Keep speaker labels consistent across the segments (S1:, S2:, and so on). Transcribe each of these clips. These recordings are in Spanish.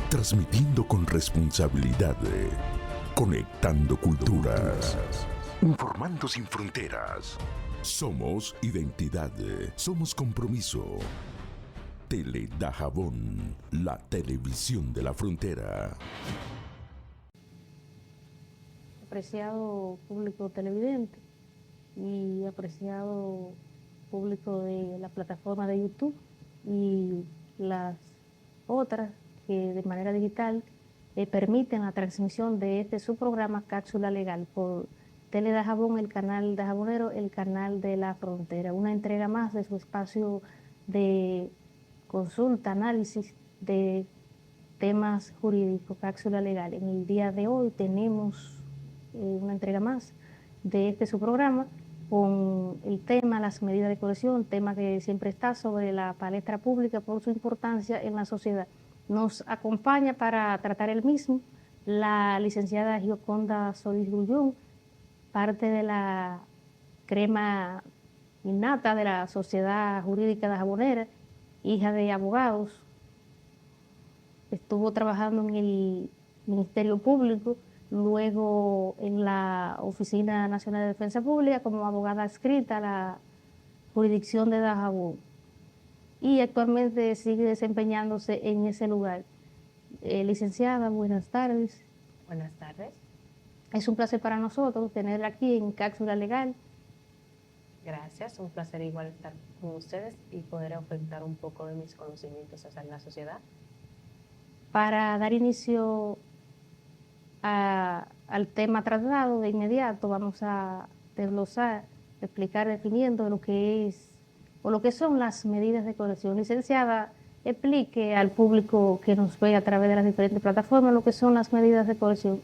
S1: transmitiendo con responsabilidad, conectando culturas, informando sin fronteras. Somos identidad, somos compromiso. Teledajabón, la televisión de la frontera.
S2: Apreciado público televidente y apreciado público de la plataforma de YouTube y las otras que de manera digital permiten la transmisión de este su programa Cápsula Legal por Teledajabón, el canal Dajabonero, el canal de la frontera. Una entrega más de su espacio de consulta, análisis de temas jurídicos, Cápsula Legal. En el día de hoy tenemos una entrega más de este su programa con el tema las medidas de coerción, tema que siempre está sobre la palestra pública por su importancia en la sociedad. Nos acompaña para tratar el mismo la licenciada Gioconda Solís Grullón, parte de la crema innata de la Sociedad Jurídica Dajabonera, hija de abogados. Estuvo trabajando en el Ministerio Público, luego en la Oficina Nacional de Defensa Pública como abogada adscrita a la jurisdicción de Dajabón y actualmente sigue desempeñándose en ese lugar. Licenciada, buenas tardes.
S3: Buenas tardes.
S2: Es un placer para nosotros tenerla aquí en Cápsula Legal.
S3: Gracias, un placer igual estar con ustedes y poder ofertar un poco de mis conocimientos hacia la sociedad.
S2: Para dar inicio al tema tratado, de inmediato vamos a desglosar, explicar, definiendo lo que es o lo que son las medidas de coerción. Licenciada, explique al público que nos ve a través de las diferentes plataformas lo que son las medidas de coerción.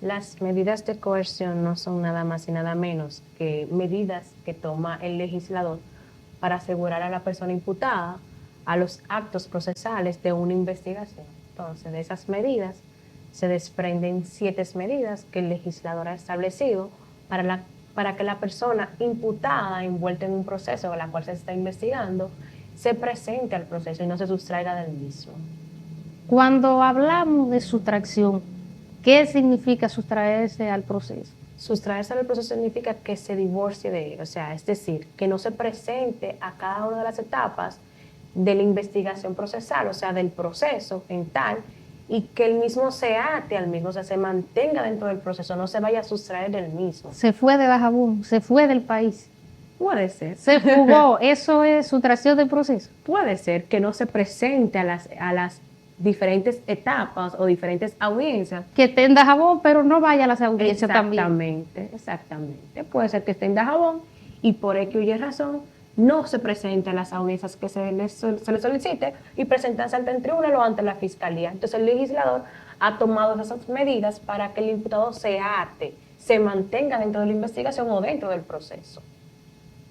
S3: Las medidas de coerción no son nada más y nada menos que medidas que toma el legislador para asegurar a la persona imputada a los actos procesales de una investigación. Entonces, de esas medidas se desprenden 7 medidas que el legislador ha establecido para que la persona imputada envuelta en un proceso con la cual se está investigando se presente al proceso y no se sustraiga del mismo.
S2: Cuando hablamos de sustracción, ¿qué significa sustraerse al proceso?
S3: Sustraerse al proceso significa que se divorcie de él, o sea, es decir, que no se presente a cada una de las etapas de la investigación procesal, o sea, del proceso en tal, y que el mismo se ate al mismo, o sea, se mantenga dentro del proceso, no se vaya a sustraer del mismo.
S2: Se fue de Dajabón, se fue del país.
S3: Puede ser.
S2: Se fugó, ¿eso es sustracción del proceso?
S3: Puede ser que no se presente a las diferentes etapas o diferentes audiencias.
S2: Que esté en Dajabón, pero no vaya a las audiencias también.
S3: Exactamente. Puede ser que esté en Dajabón y por X o Y razón no se presente a las audiencias que se le solicite y presentarse ante el tribunal o ante la fiscalía. Entonces el legislador ha tomado esas medidas para que el imputado se ate, se mantenga dentro de la investigación o dentro del proceso.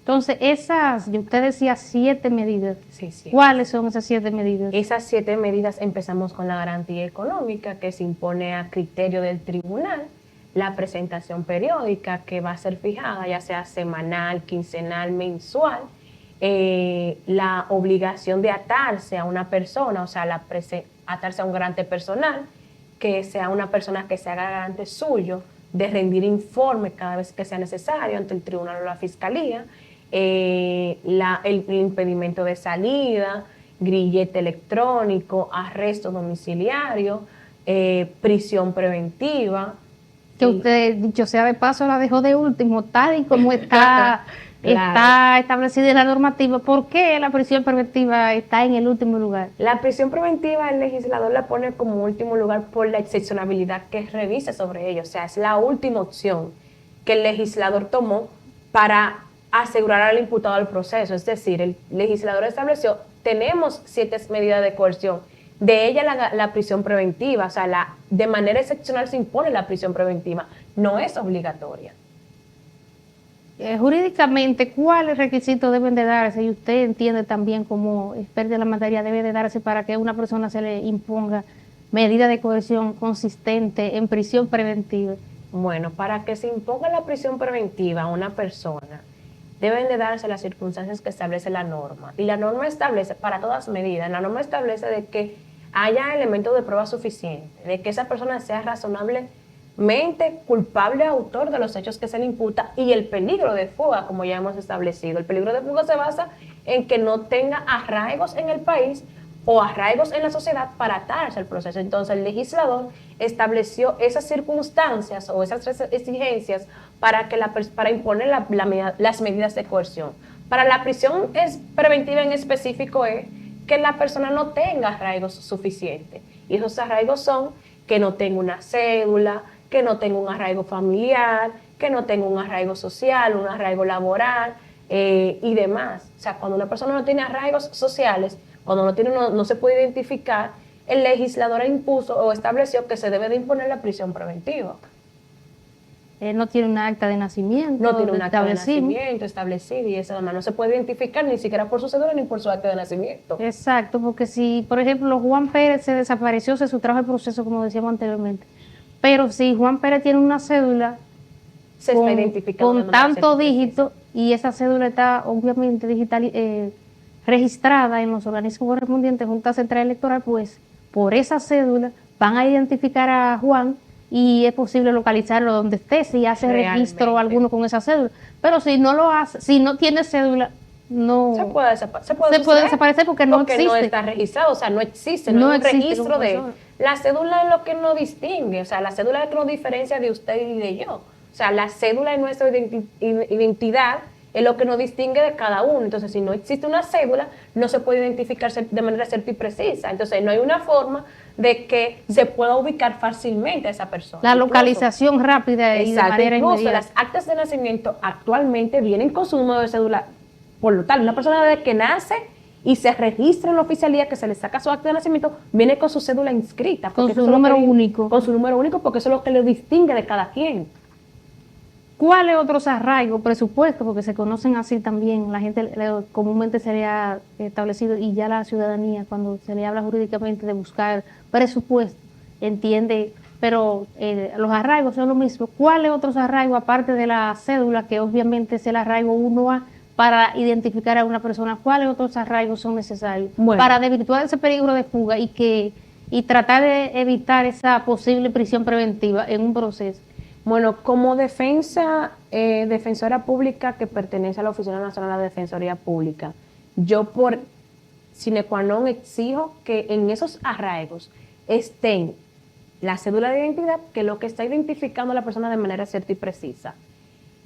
S2: Entonces, usted decía 7 medidas.
S3: Sí, sí.
S2: ¿Cuáles son esas 7 medidas?
S3: Esas 7 medidas empezamos con la garantía económica que se impone a criterio del tribunal, la presentación periódica que va a ser fijada, ya sea semanal, quincenal, mensual, la obligación de atarse a una persona, o sea, atarse a un garante personal, que sea una persona que se haga garante suyo, de rendir informe cada vez que sea necesario ante el tribunal o la fiscalía, el impedimento de salida, grillete electrónico, arresto domiciliario, prisión preventiva.
S2: Que usted, dicho sea de paso, la dejó de último, tal y como está, está establecida en la normativa. ¿Por qué la prisión preventiva está en el último lugar?
S3: La prisión preventiva el legislador la pone como último lugar por la excepcionalidad que revisa sobre ello. O sea, es la última opción que el legislador tomó para asegurar al imputado al proceso. Es decir, el legislador estableció, tenemos 7 medidas de coerción, de ella la prisión preventiva, o sea, de manera excepcional se impone la prisión preventiva, no es obligatoria.
S2: Jurídicamente, ¿cuáles requisitos deben de darse? Y usted entiende también como experto en la materia, debe de darse para que a una persona se le imponga medida de coerción consistente en prisión preventiva.
S3: Bueno, para que se imponga la prisión preventiva a una persona, deben de darse las circunstancias que establece la norma. Y la norma establece, para todas medidas, la norma establece de que haya elementos de prueba suficiente, de que esa persona sea razonablemente culpable autor de los hechos que se le imputa y el peligro de fuga, como ya hemos establecido. El peligro de fuga se basa en que no tenga arraigos en el país o arraigos en la sociedad para atarse al proceso. Entonces el legislador estableció esas circunstancias o esas exigencias para imponer las medidas de coerción. Para la prisión preventiva en específico es que la persona no tenga arraigos suficientes. Y esos arraigos son que no tenga una cédula, que no tenga un arraigo familiar, que no tenga un arraigo social, un arraigo laboral y demás. O sea, cuando una persona no tiene arraigos sociales, cuando no se puede identificar, el legislador impuso o estableció que se debe de imponer la prisión preventiva.
S2: No tiene un acta de nacimiento.
S3: No tiene un acta de nacimiento establecido y eso además no se puede identificar ni siquiera por su cédula ni por su acta de nacimiento.
S2: Exacto, porque si, por ejemplo, Juan Pérez se desapareció, se sustrajo el proceso, como decíamos anteriormente. Pero si Juan Pérez tiene una cédula
S3: se está identificando
S2: con tantos dígitos y esa cédula está obviamente registrada en los organismos correspondientes, Junta Central Electoral, pues por esa cédula van a identificar a Juan y es posible localizarlo donde esté, si hace registro alguno con esa cédula. Pero si no lo hace, si no tiene cédula, no
S3: se puede desaparecer
S2: porque no existe.
S3: No está registrado, o sea, no existe, no hay un registro de él. La cédula es lo que nos distingue, o sea, la cédula es lo que nos diferencia de usted y de yo. O sea, la cédula es nuestra identidad, es lo que nos distingue de cada uno. Entonces, si no existe una cédula, no se puede identificar de manera cierta y precisa. Entonces, no hay una forma de que se pueda ubicar fácilmente a esa persona.
S2: La localización rápida y de manera inmediata.
S3: Las actas de nacimiento actualmente vienen con su número de cédula. Por lo tal, una persona desde que nace y se registra en la oficialía, que se le saca su acta de nacimiento, viene con su cédula inscrita.
S2: Con su número único.
S3: Con su número único, porque eso es lo que le distingue de cada quien.
S2: ¿Cuáles otros arraigos, presupuestos, porque se conocen así también, la gente comúnmente se le ha establecido y ya la ciudadanía cuando se le habla jurídicamente de buscar presupuesto, entiende, pero los arraigos son lo mismo. ¿Cuáles otros arraigos, aparte de la cédula, que obviamente es el arraigo 1A, para identificar a una persona, cuáles otros arraigos son necesarios para desvirtuar ese peligro de fuga y tratar de evitar esa posible prisión preventiva en un proceso?
S3: Bueno, como defensora pública que pertenece a la Oficina Nacional de Defensoría Pública, yo por sine qua non exijo que en esos arraigos estén la cédula de identidad, que es lo que está identificando a la persona de manera cierta y precisa,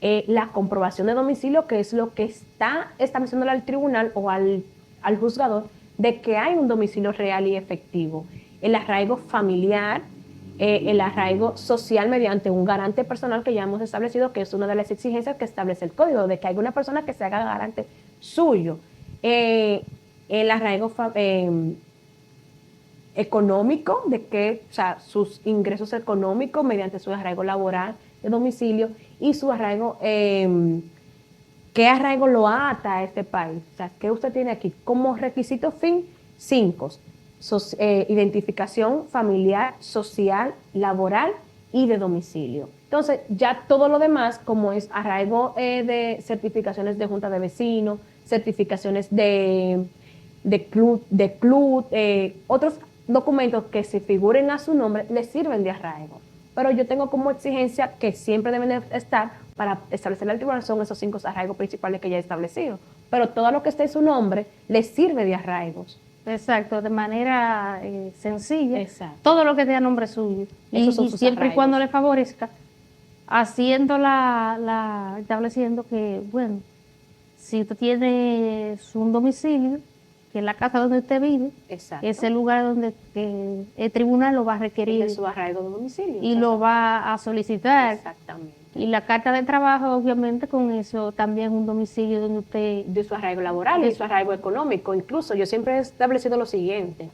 S3: la comprobación de domicilio, que es lo que está estableciendo al tribunal o al juzgador de que hay un domicilio real y efectivo, el arraigo familiar, el arraigo social mediante un garante personal que ya hemos establecido, que es una de las exigencias que establece el código, de que haya una persona que se haga garante suyo, el arraigo económico, de que, o sea, sus ingresos económicos mediante su arraigo laboral de domicilio y su arraigo, ¿qué arraigo lo ata a este país? O sea, ¿qué usted tiene aquí? Como requisito fin, 5. Identificación familiar, social, laboral y de domicilio. Entonces, ya todo lo demás, como es arraigo de certificaciones de junta de vecinos, certificaciones de club, otros documentos que se figuren a su nombre, le sirven de arraigo. Pero yo tengo como exigencia que siempre deben de estar para establecer el tribunal, son esos 5 arraigos principales que ya he establecido. Pero todo lo que esté en su nombre le sirve de arraigos.
S2: Exacto, de manera sencilla.
S3: Exacto.
S2: Todo lo que tenga nombre suyo. Y siempre y cuando le favorezca, estableciendo que, bueno, si usted tiene un domicilio, que es la casa donde usted vive,
S3: exacto,
S2: es el lugar donde el tribunal lo va a requerir.
S3: Es su arraigo de domicilio.
S2: Y lo va a solicitar.
S3: Exactamente.
S2: Y la carta de trabajo, obviamente, con eso también es un domicilio donde usted...
S3: De su arraigo laboral y su arraigo económico. Incluso yo siempre he establecido lo siguiente.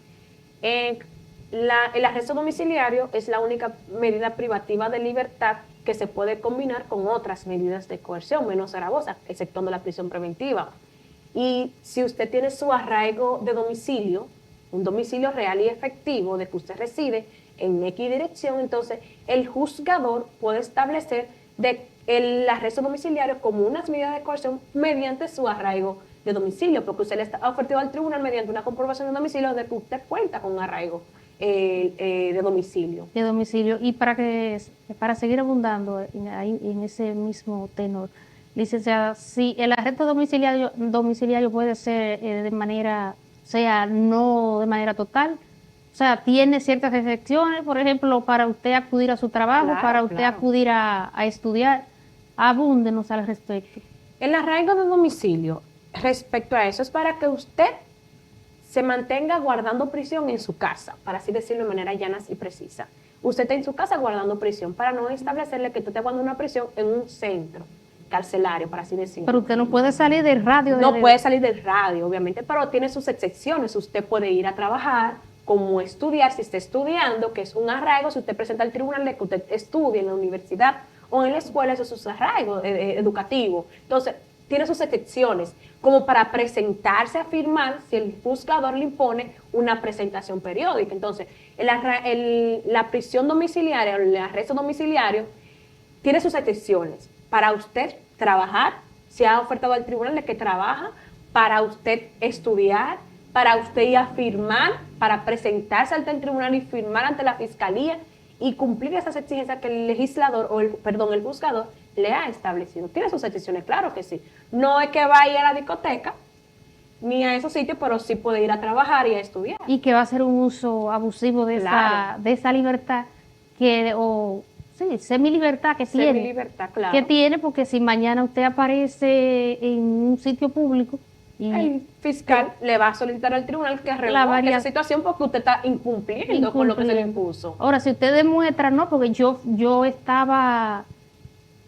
S3: El arresto domiciliario es la única medida privativa de libertad que se puede combinar con otras medidas de coerción menos gravosas, exceptuando la prisión preventiva. Y si usted tiene su arraigo de domicilio, un domicilio real y efectivo de que usted reside en X dirección, entonces el juzgador puede establecer el arresto domiciliario como unas medidas de coerción mediante su arraigo de domicilio, porque usted le está ofertado al tribunal mediante una comprobación de domicilio de que usted cuenta con un arraigo de domicilio.
S2: De domicilio. Y para seguir abundando en ese mismo tenor, licenciada, si el arresto domiciliario puede ser de manera, o sea, no de manera total, o sea, tiene ciertas excepciones, por ejemplo, para usted acudir a su trabajo,
S3: Claro,
S2: para usted
S3: claro.
S2: acudir a estudiar, abúndenos al respecto.
S3: El arraigo de domicilio, respecto a eso, es para que usted se mantenga guardando prisión en su casa, para así decirlo de manera llana y precisa. Usted está en su casa guardando prisión, para no establecerle que tú te guardas una prisión en un centro carcelario, para así decirlo.
S2: Pero usted no puede salir del radio.
S3: No puede salir del radio, obviamente, pero tiene sus excepciones. Usted puede ir a trabajar, como estudiar, si está estudiando, que es un arraigo, si usted presenta al tribunal de que usted estudie en la universidad o en la escuela, eso es un arraigo educativo. Entonces, tiene sus excepciones, como para presentarse a firmar si el juzgador le impone una presentación periódica. Entonces, la prisión domiciliaria, el arresto domiciliario, tiene sus excepciones. Para usted trabajar, se ha ofertado al tribunal de que trabaja, para usted estudiar, para usted ir a firmar, para presentarse ante el tribunal y firmar ante la fiscalía y cumplir esas exigencias que el legislador, el juzgador, le ha establecido. Tiene sus excepciones, claro que sí. No es que va a ir a la discoteca, ni a esos sitios, pero sí puede ir a trabajar y a estudiar.
S2: Y que va a ser un uso abusivo de,
S3: Claro.
S2: esa libertad semi-libertad que tiene.
S3: Semi-libertad, claro.
S2: Que tiene, porque si mañana usted aparece en un sitio público y
S3: El fiscal le va a solicitar al tribunal que revoque esa situación porque usted está incumpliendo con lo que se le impuso.
S2: Ahora, si usted demuestra, no, porque yo estaba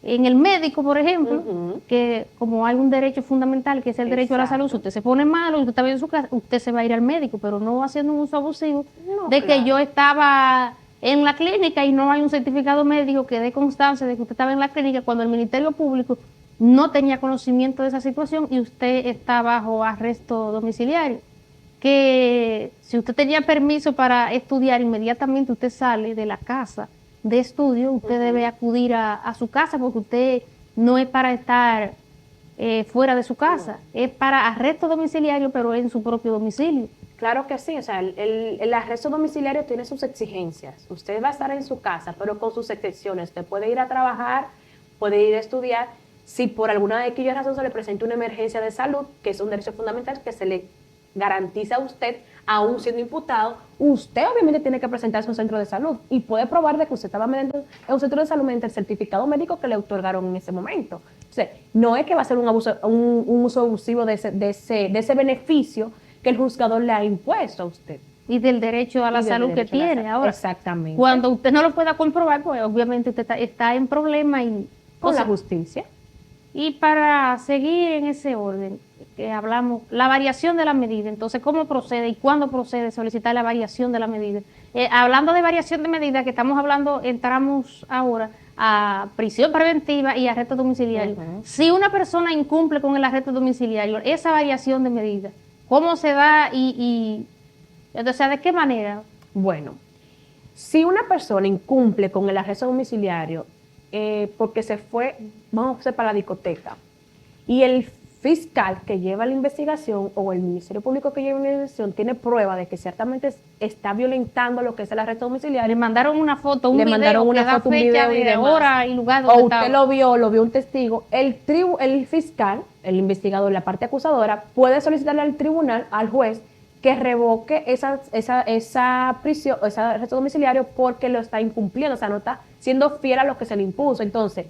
S2: en el médico, por ejemplo, que como hay un derecho fundamental que es el derecho a la salud, si usted se pone malo y usted está bien en su casa, usted se va a ir al médico, pero no haciendo un uso abusivo que yo estaba en la clínica y no hay un certificado médico que dé constancia de que usted estaba en la clínica cuando el Ministerio Público no tenía conocimiento de esa situación y usted está bajo arresto domiciliario. Que si usted tenía permiso para estudiar, inmediatamente usted sale de la casa de estudio, usted debe acudir a su casa porque usted no es para estar fuera de su casa, es para arresto domiciliario, pero en su propio domicilio.
S3: Claro que sí, o sea, el arresto domiciliario tiene sus exigencias. Usted va a estar en su casa, pero con sus excepciones. Usted puede ir a trabajar, puede ir a estudiar. Si por alguna de aquellas razones se le presenta una emergencia de salud, que es un derecho fundamental que se le garantiza a usted, aún siendo imputado, usted obviamente tiene que presentarse a un centro de salud y puede probar de que usted estaba en un centro de salud mediante el certificado médico que le otorgaron en ese momento. O sea, no es que va a ser un uso abusivo de ese beneficio que el juzgador le ha impuesto a usted.
S2: Y del derecho a la salud que tiene. Ahora,
S3: exactamente.
S2: Cuando usted no lo pueda comprobar, pues obviamente usted está en problema y
S3: con la justicia.
S2: Y para seguir en ese orden, que hablamos, la variación de la medida, entonces, ¿cómo procede y cuándo procede solicitar la variación de la medida? Hablando de variación de medida, que estamos hablando, entramos ahora a prisión preventiva y arresto domiciliario. Si una persona incumple con el arresto domiciliario, esa variación de medida, ¿cómo se da o sea, de qué manera?
S3: Bueno, si una persona incumple con el arresto domiciliario, porque se fue, vamos a hacer para la discoteca, y el fiscal que lleva la investigación o el Ministerio Público que lleva la investigación tiene prueba de que ciertamente está violentando lo que es el arresto domiciliario.
S2: Le mandaron una foto, un
S3: le
S2: video,
S3: mandaron una foto, un video
S2: de hora y lugar
S3: donde usted lo vio un testigo. El fiscal, el investigador, la parte acusadora, puede solicitarle al tribunal, al juez, que revoque esa prisión, ese arresto domiciliario porque lo está incumpliendo, o sea, no está siendo fiel a lo que se le impuso. Entonces,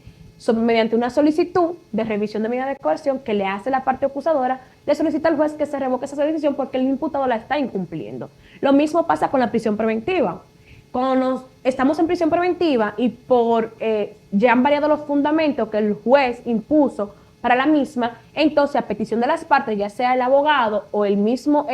S3: mediante una solicitud de revisión de medida de coerción que le hace la parte acusadora, le solicita al juez que se revoque esa solicitud porque el imputado la está incumpliendo. Lo mismo pasa con la prisión preventiva. Cuando estamos en prisión preventiva y ya han variado los fundamentos que el juez impuso para la misma, entonces a petición de las partes, ya sea el abogado o el mismo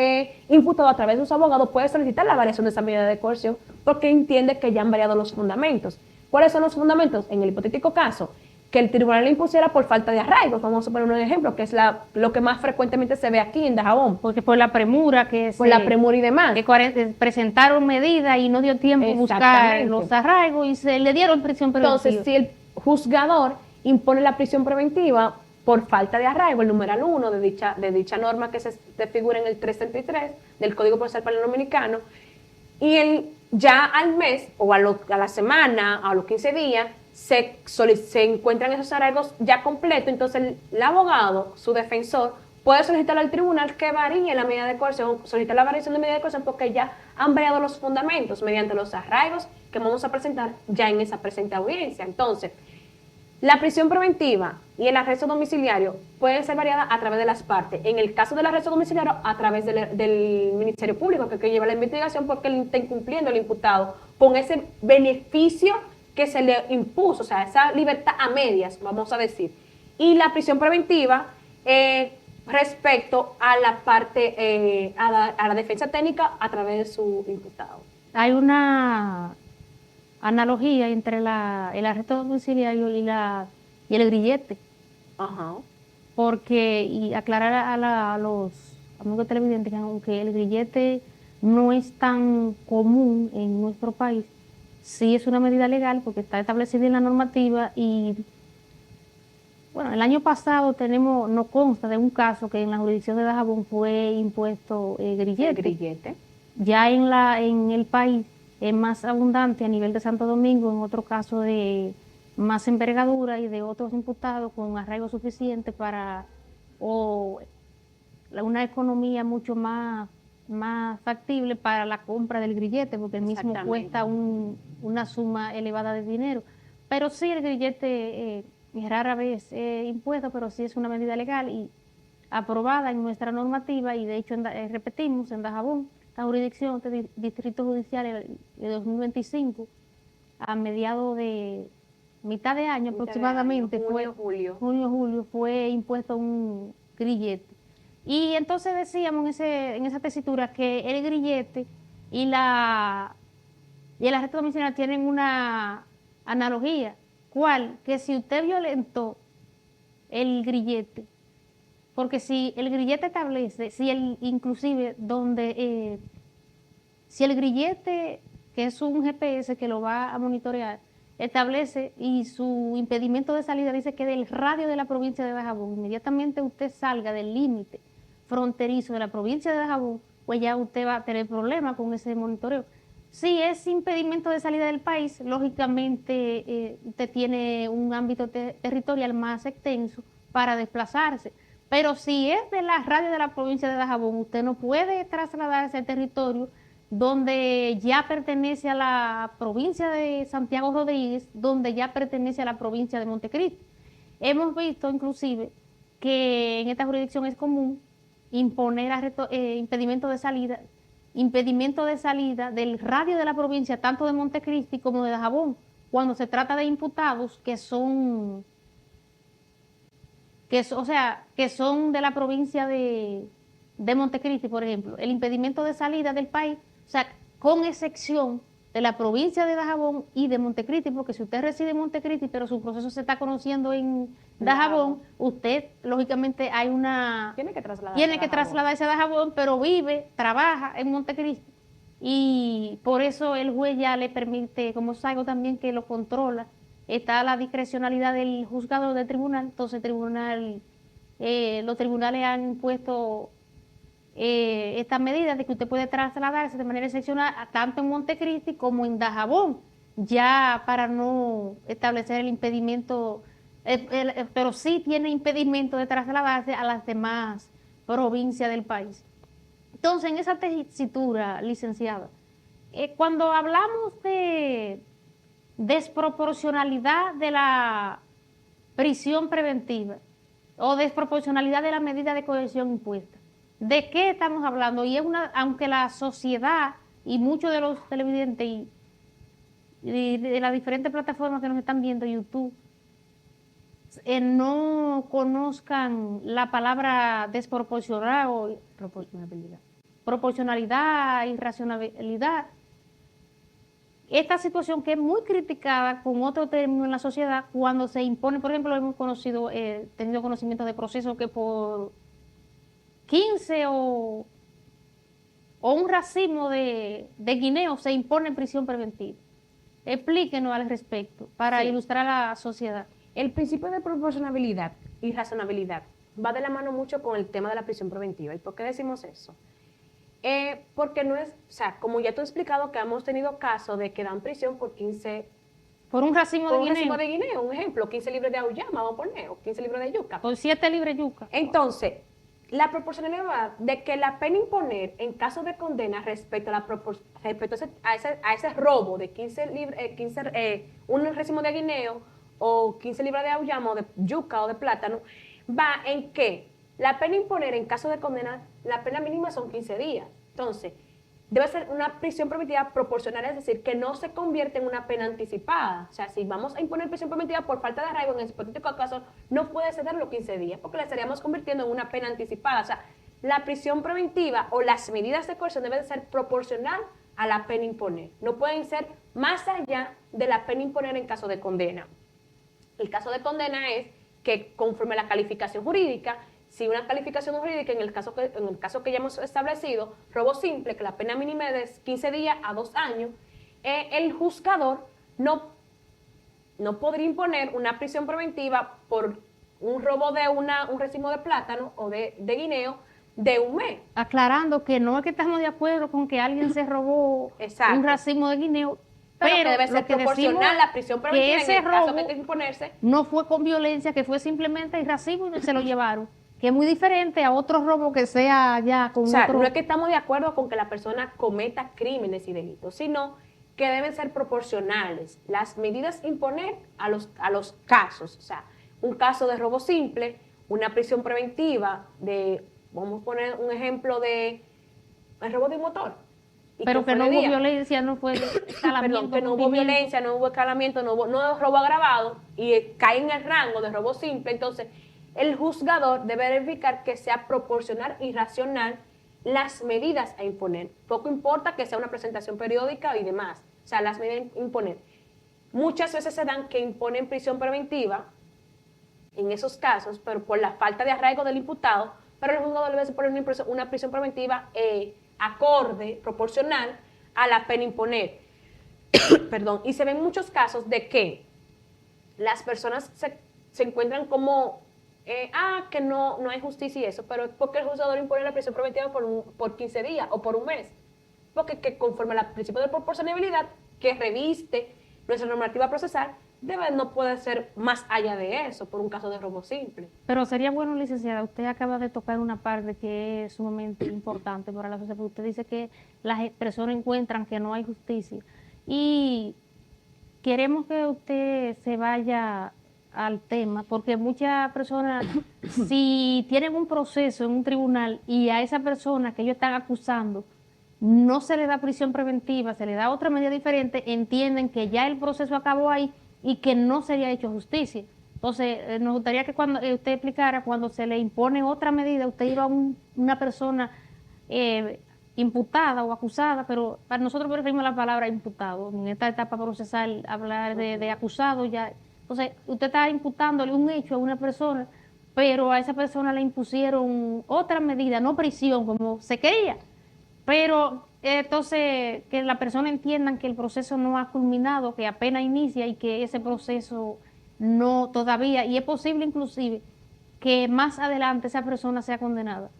S3: imputado a través de su abogado, puede solicitar la variación de esa medida de coerción porque entiende que ya han variado los fundamentos. ¿Cuáles son los fundamentos? En el hipotético caso, que el tribunal le impusiera por falta de arraigo, vamos a poner un ejemplo, que es lo que más frecuentemente se ve aquí en Dajabón.
S2: Porque por la premura la
S3: premura y demás.
S2: Que presentaron medidas y no dio tiempo a buscar los arraigos y se le dieron prisión preventiva.
S3: Entonces, si el juzgador impone la prisión preventiva, por falta de arraigo, el numeral 1 de dicha norma que se figura en el 333 del Código Procesal Penal Dominicano, y ya al mes o a la semana, a los 15 días, se encuentran esos arraigos ya completos. Entonces el abogado, su defensor, puede solicitar al tribunal que varíe la medida de coerción, solicitar la variación de medida de coerción, porque ya han variado los fundamentos mediante los arraigos que vamos a presentar ya en esa presente audiencia. Entonces, la prisión preventiva y el arresto domiciliario pueden ser variadas a través de las partes. En el caso del arresto domiciliario, a través del Ministerio Público, que lleva la investigación, porque él está incumpliendo el imputado con ese beneficio que se le impuso, o sea, esa libertad a medias, vamos a decir. Y la prisión preventiva, respecto a la parte, a la defensa técnica a través de su imputado.
S2: Hay una analogía entre el arresto domiciliario y el grillete.
S3: Ajá.
S2: Porque, y aclarar a los amigos televidentes que aunque el grillete no es tan común en nuestro país, sí es una medida legal porque está establecida en la normativa. Y bueno, el año pasado nos consta de un caso que en la jurisdicción de Dajabón fue impuesto grillete.
S3: El grillete.
S2: Ya en el país es más abundante a nivel de Santo Domingo, en otro caso de más envergadura y de otros imputados con arraigo suficiente para una economía mucho más factible para la compra del grillete, porque el mismo cuesta una suma elevada de dinero. Pero sí, el grillete es rara vez impuesto, pero sí es una medida legal y aprobada en nuestra normativa, y de hecho repetimos, en Dajabón, la jurisdicción de Distrito Judicial de 2025, a mediados de mitad de año aproximadamente, junio-julio, fue impuesto un grillete. Y entonces decíamos en esa tesitura que el grillete y el arresto domiciliario tienen una analogía. ¿Cuál? Que si usted violentó el grillete, porque si el grillete establece, si el grillete, que es un GPS que lo va a monitorear, establece y su impedimento de salida dice que del radio de la provincia de Dajabón, inmediatamente usted salga del límite fronterizo de la provincia de Dajabón, pues ya usted va a tener problemas con ese monitoreo. Si es impedimento de salida del país, lógicamente usted tiene un ámbito territorial más extenso para desplazarse. Pero si es de la radio de la provincia de Dajabón, usted no puede trasladarse al territorio donde ya pertenece a la provincia de Santiago Rodríguez, donde ya pertenece a la provincia de Montecristi. Hemos visto inclusive que en esta jurisdicción es común imponer impedimento de salida del radio de la provincia, tanto de Montecristi como de Dajabón, cuando se trata de imputados que son de la provincia de Montecristi, por ejemplo. El impedimento de salida del país, o sea, con excepción de la provincia de Dajabón y de Montecristi, porque si usted reside en Montecristi, pero su proceso se está conociendo en Dajabón, usted, lógicamente, tiene que trasladarse a Dajabón, pero trabaja en Montecristi. Y por eso el juez ya le permite, como es algo también que lo controla, está la discrecionalidad del juzgador del tribunal. Entonces los tribunales han impuesto esta medida de que usted puede trasladarse de manera excepcional tanto en Montecristi como en Dajabón, ya para no establecer el impedimento, pero sí tiene impedimento de trasladarse a las demás provincias del país. Entonces, en esa tesitura, licenciada, cuando hablamos de desproporcionalidad de la prisión preventiva o desproporcionalidad de la medida de coerción impuesta, ¿de qué estamos hablando? Y aunque la sociedad y muchos de los televidentes y de las diferentes plataformas que nos están viendo, YouTube, no conozcan la palabra desproporcional o proporcionalidad y racionalidad, esta situación que es muy criticada con otro término en la sociedad, cuando se impone, por ejemplo, hemos tenido conocimiento de procesos que por 15 o un racimo de guineos se impone prisión preventiva. Explíquenos al respecto para ilustrar a la sociedad.
S4: El principio de proporcionalidad
S3: irrazonabilidad. Va de la mano mucho con el tema de la prisión preventiva. ¿Y por qué decimos eso? Porque no es, o sea, como ya te he explicado que hemos tenido casos de que dan prisión por 15,
S2: Por un racimo de
S3: por un
S2: guineo.
S3: racimo de guineo, un ejemplo, 15 libras de auyama, vamos a poner, o 15 libras de yuca.
S2: Por 7 libras de yuca.
S3: Entonces, la proporcionalidad de que la pena imponer en caso de condena respecto a ese robo de 15 libras, un racimo de guineo o 15 libras de auyama o de yuca o de plátano, va en que la pena imponer en caso de condena, la pena mínima son 15 días. Entonces, debe ser una prisión preventiva proporcional, es decir, que no se convierte en una pena anticipada. O sea, si vamos a imponer prisión preventiva por falta de arraigo, en ese hipotético caso, no puede ceder los 15 días, porque la estaríamos convirtiendo en una pena anticipada. O sea, la prisión preventiva o las medidas de coerción deben ser proporcional a la pena imponer. No pueden ser más allá de la pena imponer en caso de condena. El caso de condena es que conforme a la calificación jurídica, si una calificación jurídica, en el caso que ya hemos establecido, robo simple, que la pena mínima es de 15 días a 2 años, el juzgador no podría imponer una prisión preventiva por un robo de un racimo de plátano o de guineo de un mes.
S2: Aclarando que no es que estamos de acuerdo con que alguien se robó
S3: Exacto.
S2: un racimo de guineo,
S3: Pero que debe
S2: lo
S3: ser
S2: que
S3: proporcional
S2: decimos
S3: la prisión preventiva
S2: que
S3: en
S2: ese
S3: el caso
S2: robo
S3: que tenga que imponerse.
S2: no fue con violencia, que fue simplemente irracimo y se lo llevaron, que es muy diferente a otro robo que sea ya con
S3: O sea,
S2: otro.
S3: no es que estamos de acuerdo con que la persona cometa crímenes y delitos, sino que deben ser proporcionales las medidas imponer a los casos. O sea, un caso de robo simple, una prisión preventiva vamos a poner un ejemplo de el robo de un motor.
S2: Pero que no hubo violencia, no fue escalamiento.
S3: Perdón, que no hubo violencia, no hubo escalamiento, no hubo robo agravado y cae en el rango de robo simple. Entonces, el juzgador debe verificar que sea proporcional y racional las medidas a imponer. Poco importa que sea una presentación periódica y demás. O sea, las medidas a imponer. Muchas veces se dan que imponen prisión preventiva en esos casos, pero por la falta de arraigo del imputado, pero el juzgador debe poner una prisión preventiva acorde, proporcional a la pena imponer. Perdón. Y se ven muchos casos de que las personas se encuentran como que no hay justicia y eso, pero es porque el juzgador impone la prisión preventiva por 15 días o por un mes. Porque que conforme al principio de proporcionalidad que reviste nuestra normativa procesal, no puede ser más allá de eso por un caso de robo simple.
S2: Pero sería bueno, licenciada, usted acaba de tocar una parte que es sumamente importante para la sociedad. Usted dice que las personas encuentran que no hay justicia y queremos que usted se vaya al tema, porque muchas personas, si tienen un proceso en un tribunal y a esa persona que ellos están acusando no se le da prisión preventiva, se le da otra medida diferente, entienden que ya el proceso acabó ahí y que no sería hecho justicia. Entonces, nos gustaría que cuando usted explicara, cuando se le impone otra medida, usted iba a una persona imputada o acusada, pero para nosotros preferimos la palabra imputado. En esta etapa procesal, hablar de acusado ya. Entonces, usted está imputándole un hecho a una persona, pero a esa persona le impusieron otra medida, no prisión, como se quería. Pero entonces que la persona entiendan que el proceso no ha culminado, que apenas inicia y que ese proceso no todavía, y es posible inclusive que más adelante esa persona sea condenada.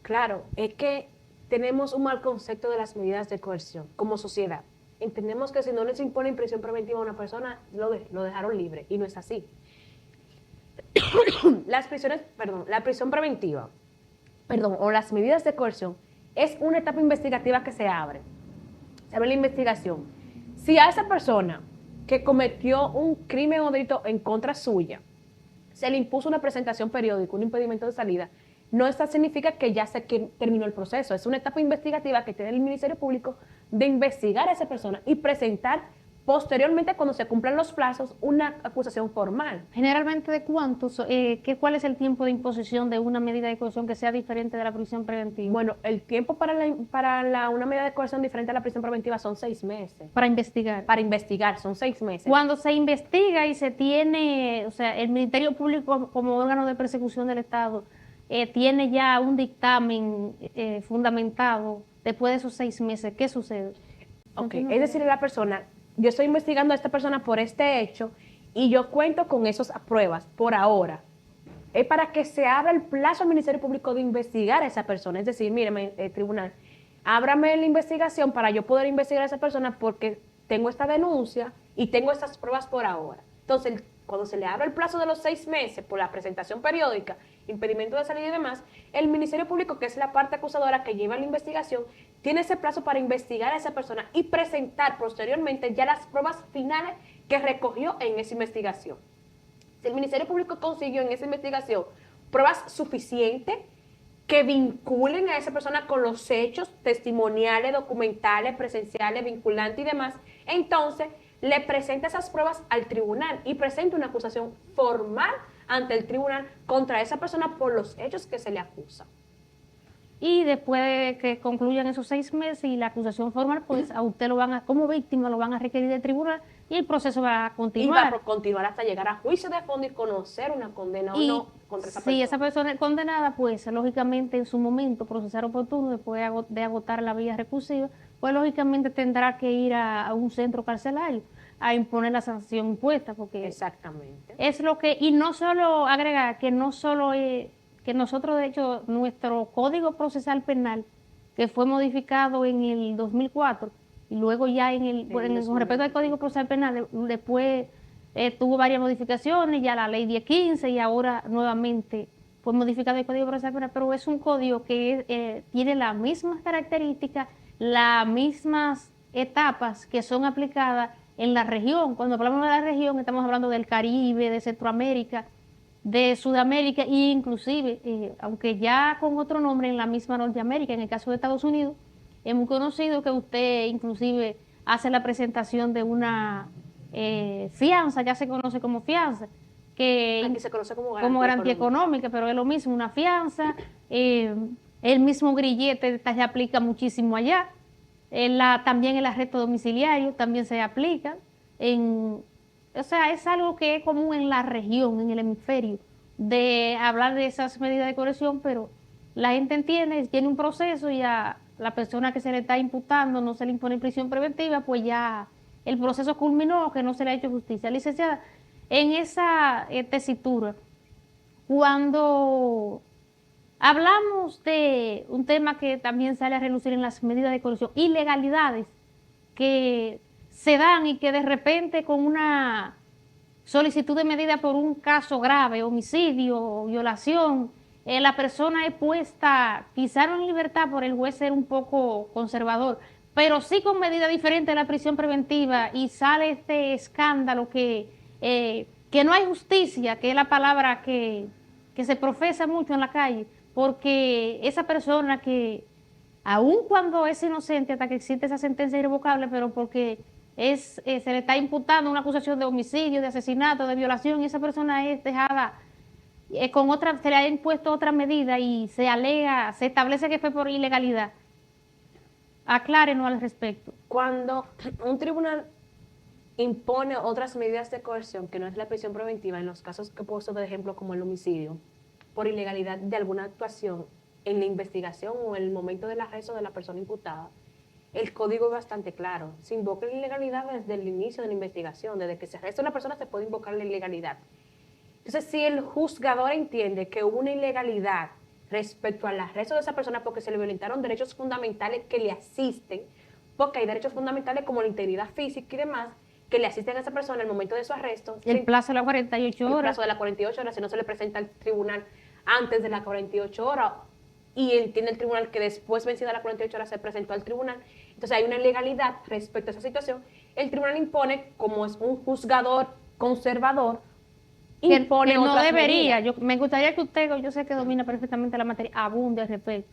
S3: Claro, es que tenemos un mal concepto de las medidas de coerción como sociedad. Entendemos que si no les imponen prisión preventiva a una persona, lo dejaron libre, y no es así. La prisión preventiva, o las medidas de coerción, es una etapa investigativa que se abre. Se abre la investigación. Si a esa persona que cometió un crimen o delito en contra suya se le impuso una presentación periódica, un impedimento de salida, no esto significa que ya terminó el proceso. Es una etapa investigativa que tiene el Ministerio Público de investigar a esa persona y presentar posteriormente, cuando se cumplan los plazos, una acusación formal.
S2: Generalmente, ¿de cuántos? ¿Cuál es el tiempo de imposición de una medida de coerción que sea diferente de la prisión preventiva?
S3: Bueno, el tiempo para una medida de coerción diferente a la prisión preventiva son 6 meses.
S2: Para investigar.
S3: Para investigar, son 6 meses.
S2: Cuando se investiga y se tiene, o sea, el Ministerio Público como órgano de persecución del Estado tiene ya un dictamen fundamentado después de esos 6 meses, ¿qué sucede?
S3: Okay. Es decir, la persona, yo estoy investigando a esta persona por este hecho y yo cuento con esas pruebas por ahora. es para que se abra el plazo al Ministerio Público de investigar a esa persona. Es decir, míreme, tribunal, ábrame la investigación para yo poder investigar a esa persona porque tengo esta denuncia y tengo estas pruebas por ahora. Entonces, cuando se le abre el plazo de los 6 meses por la presentación periódica, impedimento de salida y demás, el Ministerio Público, que es la parte acusadora que lleva la investigación, tiene ese plazo para investigar a esa persona y presentar posteriormente ya las pruebas finales que recogió en esa investigación. Si el Ministerio Público consiguió en esa investigación pruebas suficientes que vinculen a esa persona con los hechos testimoniales, documentales, presenciales, vinculantes y demás, entonces le presenta esas pruebas al tribunal y presenta una acusación formal ante el tribunal contra esa persona por los hechos que se le acusan.
S2: Y después de que concluyan esos 6 meses y la acusación formal, pues a usted lo van a, como víctima, lo van a requerir del tribunal y el proceso va a continuar.
S3: Y va a continuar hasta llegar a juicio de fondo y conocer una condena o no contra esa persona.
S2: Si esa persona es condenada, pues lógicamente en su momento, procesar oportuno, después de agotar la vía recursiva, pues lógicamente tendrá que ir a un centro carcelario a imponer la sanción impuesta, porque
S3: exactamente
S2: es lo que, y no solo agregar que no solo que nosotros, de hecho, nuestro Código Procesal Penal, que fue modificado en el 2004, y luego ya con respecto al Código Procesal Penal, después tuvo varias modificaciones, ya la Ley 1015, y ahora nuevamente fue modificado el Código Procesal Penal, pero es un código que tiene las mismas características, las mismas etapas que son aplicadas en la región. Cuando hablamos de la región, estamos hablando del Caribe, de Centroamérica, de Sudamérica e inclusive, aunque ya con otro nombre en la misma Norteamérica, en el caso de Estados Unidos, es muy conocido que usted inclusive hace la presentación de una fianza, ya se conoce como fianza, que
S3: aquí se conoce como
S2: garantía económica, pero es lo mismo, una fianza, el mismo grillete se aplica muchísimo allá, también el arresto domiciliario también se aplica o sea, es algo que es común en la región, en el hemisferio, de hablar de esas medidas de coerción, pero la gente entiende, tiene un proceso y a la persona que se le está imputando no se le impone prisión preventiva, pues ya el proceso culminó, que no se le ha hecho justicia. Licenciada, en esa tesitura, cuando hablamos de un tema que también sale a relucir en las medidas de coerción, ilegalidades que se dan y que de repente con una solicitud de medida por un caso grave, homicidio, violación, la persona es puesta, quizá no en libertad por el juez ser un poco conservador, pero sí con medida diferente de la prisión preventiva y sale este escándalo que no hay justicia, que es la palabra que se profesa mucho en la calle, porque esa persona que, aun cuando es inocente hasta que existe esa sentencia irrevocable, pero porque se le está imputando una acusación de homicidio, de asesinato, de violación, y esa persona es dejada se le ha impuesto otra medida y se establece que fue por ilegalidad. Aclárenos al respecto.
S3: Cuando un tribunal impone otras medidas de coerción que no es la prisión preventiva, en los casos que he puesto de ejemplo como el homicidio, por ilegalidad de alguna actuación en la investigación o en el momento del arresto de la persona imputada, el código es bastante claro. Se invoca la ilegalidad desde el inicio de la investigación, desde que se arresta una persona se puede invocar la ilegalidad. Entonces, si el juzgador entiende que hubo una ilegalidad respecto al arresto de esa persona porque se le violentaron derechos fundamentales que le asisten, porque hay derechos fundamentales como la integridad física y demás, que le asisten a esa persona en el momento de su arresto.
S2: El plazo de las 48 horas.
S3: El plazo de las 48 horas, si no se le presenta al tribunal antes de las 48 horas, y entiende el tribunal que después vencida las 48 horas se presentó al tribunal, entonces hay una ilegalidad respecto a esa situación, el tribunal impone, como es un juzgador conservador, impone
S2: que no
S3: otras
S2: debería.
S3: medidas.
S2: Me gustaría que usted, yo sé que domina perfectamente la materia, abunde al respecto,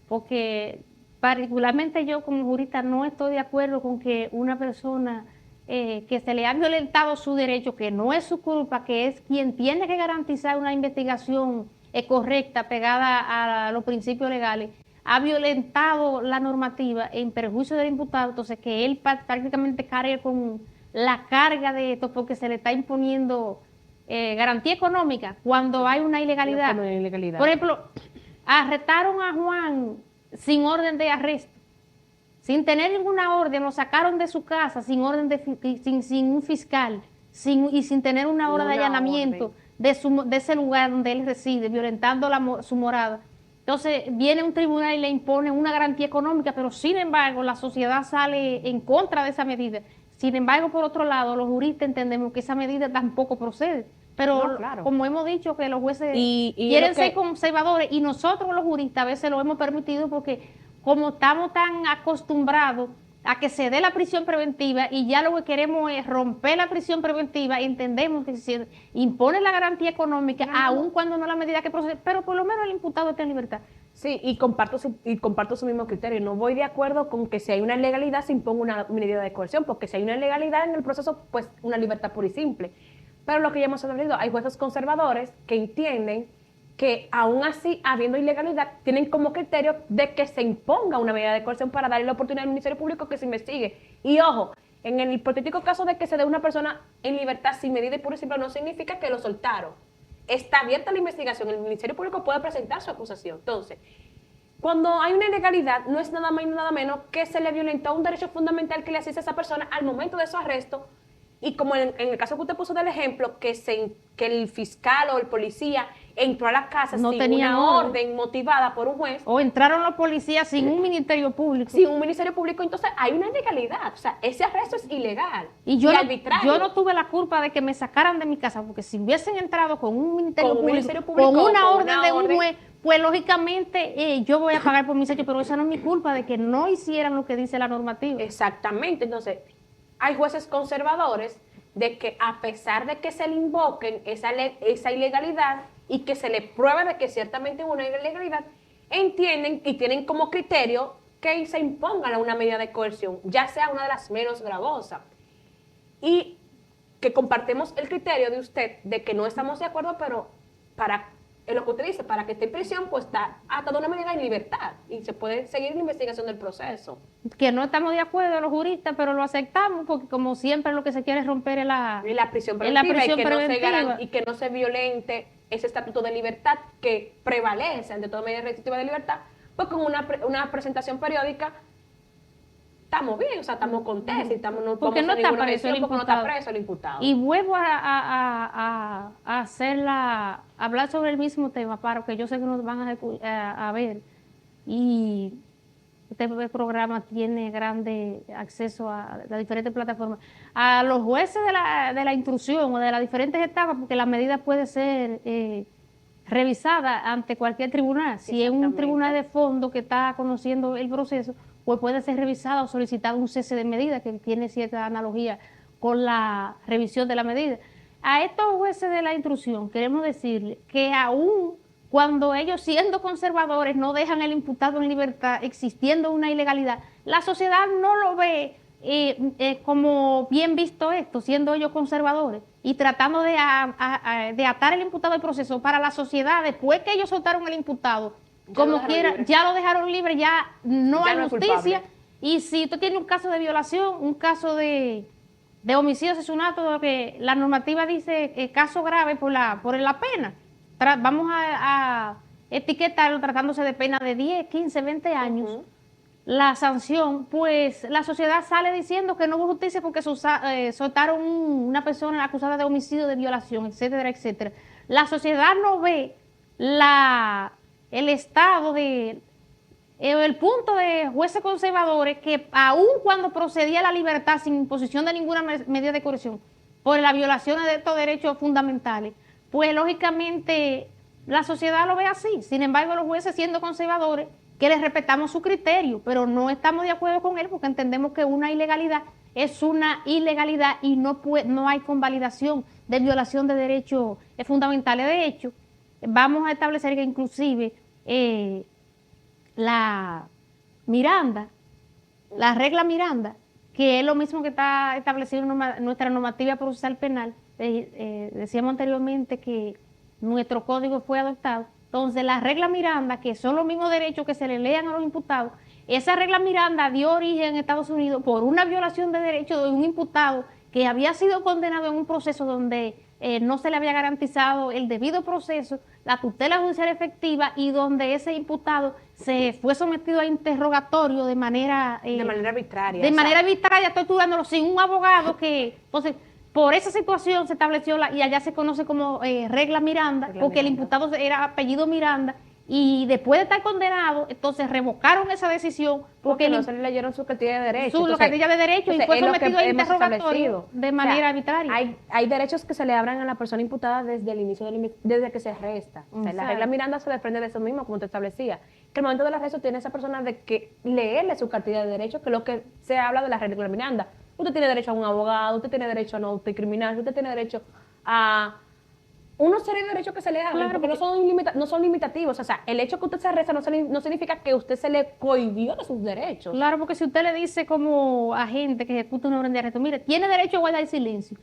S2: porque particularmente yo como jurista no estoy de acuerdo con que una persona que se le ha violentado su derecho, que no es su culpa, que es quien tiene que garantizar una investigación correcta, pegada a los principios legales, ha violentado la normativa en perjuicio del imputado, entonces que él prácticamente cargue con la carga de esto porque se le está imponiendo garantía económica cuando hay una ilegalidad. Por ejemplo, arrestaron a Juan sin orden de arresto, sin tener ninguna orden, lo sacaron de su casa sin orden sin un fiscal y sin tener una hora de allanamiento. de ese lugar donde él reside, violentando su morada. Entonces viene un tribunal y le impone una garantía económica, pero sin embargo la sociedad sale en contra de esa medida. Sin embargo, por otro lado, los juristas entendemos que esa medida tampoco procede. Pero
S3: No, claro.
S2: como hemos dicho que los jueces
S3: Y
S2: quieren ser conservadores y nosotros los juristas a veces lo hemos permitido porque como estamos tan acostumbrados a que se dé la prisión preventiva y ya lo que queremos es romper la prisión preventiva, entendemos que se impone la garantía económica, aun cuando no la medida que procede, pero por lo menos el imputado está en libertad.
S3: Sí, y comparto su mismo criterio. No voy de acuerdo con que si hay una ilegalidad se imponga una medida de coerción, porque si hay una ilegalidad en el proceso, pues una libertad pura y simple. Pero lo que ya hemos hablado, hay jueces conservadores que entienden que aún así, habiendo ilegalidad, tienen como criterio de que se imponga una medida de coerción para darle la oportunidad al Ministerio Público que se investigue. Y ojo, en el hipotético caso de que se dé una persona en libertad sin medida y pura y simple, no significa que lo soltaron. Está abierta la investigación, el Ministerio Público puede presentar su acusación. Entonces, cuando hay una ilegalidad, no es nada más y nada menos que se le violentó un derecho fundamental que le asiste a esa persona al momento de su arresto. Y como en el caso que usted puso del ejemplo, que el fiscal o el policía entró a la casa
S2: No
S3: sin
S2: tenía
S3: una orden motivada por un juez.
S2: O entraron los policías sin un ministerio público.
S3: Sin un ministerio público, entonces hay una ilegalidad. O sea, ese arresto es ilegal
S2: Y
S3: arbitrario.
S2: yo no tuve la culpa de que me sacaran de mi casa, porque si hubiesen entrado con un ministerio,
S3: Con un
S2: público,
S3: ministerio público,
S2: con una
S3: con
S2: orden
S3: una
S2: de un
S3: orden.
S2: juez, pues lógicamente yo voy a pagar por mis hechos, pero esa no es mi culpa de que no hicieran lo que dice la normativa.
S3: Exactamente. Entonces, hay jueces conservadores de que a pesar de que se le invoquen esa ilegalidad y que se le pruebe de que ciertamente hubo una ilegalidad, entienden y tienen como criterio que se imponga una medida de coerción, ya sea una de las menos gravosas. Y que compartimos el criterio de usted de que no estamos de acuerdo, pero en lo que usted dice, para que esté en prisión, pues está hasta de una medida en libertad y se puede seguir la investigación del proceso.
S2: Que no estamos de acuerdo los juristas, pero lo aceptamos porque como siempre lo que se quiere es romper
S3: Y la prisión preventiva, y que no se violente ese estatuto de libertad que prevalece ante toda medida restrictiva de libertad, pues con una presentación periódica estamos bien, o sea, estamos contentos,
S2: porque no está preso el
S3: imputado.
S2: Y vuelvo a hablar sobre el mismo tema, para que yo sé que nos van a ver. Y este programa tiene grande acceso a las diferentes plataformas. A los jueces de la instrucción o de las diferentes etapas, porque la medida puede ser revisada ante cualquier tribunal. Si es un tribunal de fondo que está conociendo el proceso, pues puede ser revisada o solicitado un cese de medida, que tiene cierta analogía con la revisión de la medida. A estos jueces de la instrucción queremos decirle que aún cuando ellos, siendo conservadores, no dejan al imputado en libertad, existiendo una ilegalidad, la sociedad no lo ve como bien visto esto, siendo ellos conservadores y tratando de atar el imputado al proceso. Para la sociedad, después que ellos soltaron el imputado, como quiera, ya lo dejaron libre, ya no hay justicia. Y si usted tiene un caso de violación, un caso de homicidio, asesinato, que la normativa dice caso grave por la pena, vamos a etiquetarlo tratándose de pena de 10, 15, 20 años, la sanción, pues la sociedad sale diciendo que no hubo justicia porque soltaron una persona acusada de homicidio, de violación, etcétera, etcétera. La sociedad no ve el estado el punto de jueces conservadores que aun cuando procedía a la libertad sin imposición de ninguna medida de coerción por la violación de estos derechos fundamentales, pues lógicamente la sociedad lo ve así. Sin embargo, los jueces, siendo conservadores, que les respetamos su criterio, pero no estamos de acuerdo con él porque entendemos que una ilegalidad es una ilegalidad y no hay convalidación de violación de derechos fundamentales. De hecho, vamos a establecer que inclusive la regla Miranda, que es lo mismo que está establecido en nuestra normativa procesal penal, decíamos anteriormente que nuestro código fue adoptado. Entonces, la regla Miranda, que son los mismos derechos que se le lean a los imputados, esa regla Miranda dio origen en Estados Unidos por una violación de derechos de un imputado que había sido condenado en un proceso donde no se le había garantizado el debido proceso, la tutela judicial efectiva, y donde ese imputado se fue sometido a interrogatorio de manera arbitraria. De manera arbitraria, torturándolo sin un abogado que... Entonces, Por esa situación se estableció, y allá se conoce como regla Miranda, porque el imputado era apellido Miranda, y después de estar condenado, entonces revocaron esa decisión
S3: porque no se le leyeron su cartilla de derechos.
S2: Su cartilla de derechos y fue sometido a interrogatorio de manera arbitraria.
S3: Hay derechos que se le abran a la persona imputada desde el inicio, desde que se arresta. O sea, la regla Miranda se desprende de eso mismo, como te establecía. Que el momento del arresto tiene esa persona de que leerle su cartilla de derechos, que es lo que se habla de la regla Miranda. Usted tiene derecho a un abogado, usted tiene derecho a no autoincriminarse, usted tiene derecho a una serie de derechos que se le dan, claro, porque no son limitativos. O sea, el hecho que usted se arresta no significa que usted se le cohibió de sus derechos.
S2: Claro, porque si usted le dice como agente que ejecuta una orden de arresto, mire, tiene derecho a guardar silencio.